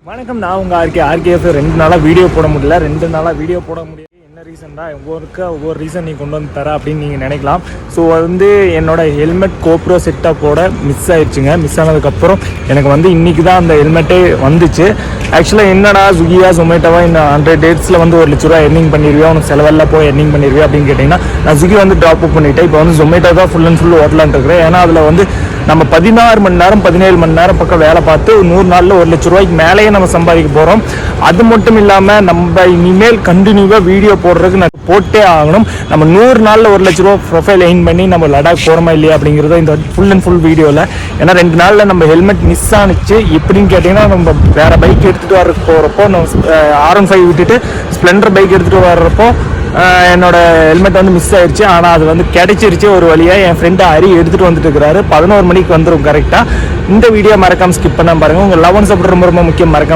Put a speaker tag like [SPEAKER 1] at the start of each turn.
[SPEAKER 1] வணக்கம், நான் உங்கள் ஆர்கேஎஃப். 2 நாளாக வீடியோ போட முடியல. 2 நாளாக வீடியோ போட முடியாது. என்ன ரீசன் தான், ஒவ்வொரு ரீசன் நீ கொண்டு வந்து தர அப்படின்னு நீங்கள் நினைக்கலாம். ஸோ என்னோட ஹெல்மெட் கோப்ரோ செட்டப்போட மிஸ் ஆயிடுச்சுங்க. மிஸ் ஆனதுக்கப்புறம் எனக்கு இன்றைக்கி தான் அந்த ஹெல்மெட்டே வந்துச்சு. ஆக்சுவலாக என்னடா ஸ்விக்கியா ஜொமேட்டோவா இந்த 100 டேட்ஸில் 1,00,000 எர்னிங் பண்ணிடுவியா, உனக்கு செலவெல்லாம் போய் எர்னிங் பண்ணிடுவியா அப்படின்னு கேட்டிங்கன்னா, நான் ஸ்விக்கி ட்ராப் பண்ணிவிட்டேன். இப்போ ஜொமேட்டோ தான் ஃபுல் அண்ட் ஃபுல் ஓட்டலான் இருக்கிறேன். ஏன்னா அதில் நம்ம 16 மணி நேரம் 17 மணி நேரம் பக்கம் வேலை பார்த்து 100 நாளில் 1,00,000 மேலேயே நம்ம சம்பாதிக்க போகிறோம். அது மட்டும் இல்லாமல் நம்ம இனிமேல் கண்டினியூவாக வீடியோ போடுறதுக்கு நான் போட்டே ஆகணும். நம்ம 100 நாளில் 1,00,000 ப்ரொஃபைல் எயின் பண்ணி நம்ம லடாக் போகிறோமா இல்லையா அப்படிங்கிறத இந்த ஃபுல் அண்ட் ஃபுல் வீடியோவில். ஏன்னா 2 நாளில் நம்ம ஹெல்மெட் மிஸ் ஆனிச்சு. எப்படின்னு கேட்டிங்கன்னா, நம்ம வேறு பைக் எடுத்துகிட்டு வர போகிறப்போ நம்ம R15 விட்டுட்டு ஸ்ப்ளெண்டர் பைக் எடுத்துகிட்டு வர்றப்போ என்னோட ஹெல்மெட் மிஸ் ஆயிடுச்சு. ஆனால் அது கிடைச்சிருச்சு ஒரு வழியாக. என் ஃப்ரெண்டு ஹரி எடுத்துகிட்டு வந்துட்டு இருக்கிறாரு. 11 மணிக்கு வந்துடும் கரெக்டாக. இந்த வீடியோ மறக்காமல் ஸ்கிப் பண்ணாமல் பாருங்கள். உங்கள் லவ் அண்ட் சப்போர்ட் ரொம்ப ரொம்ப முக்கியம். மறக்காம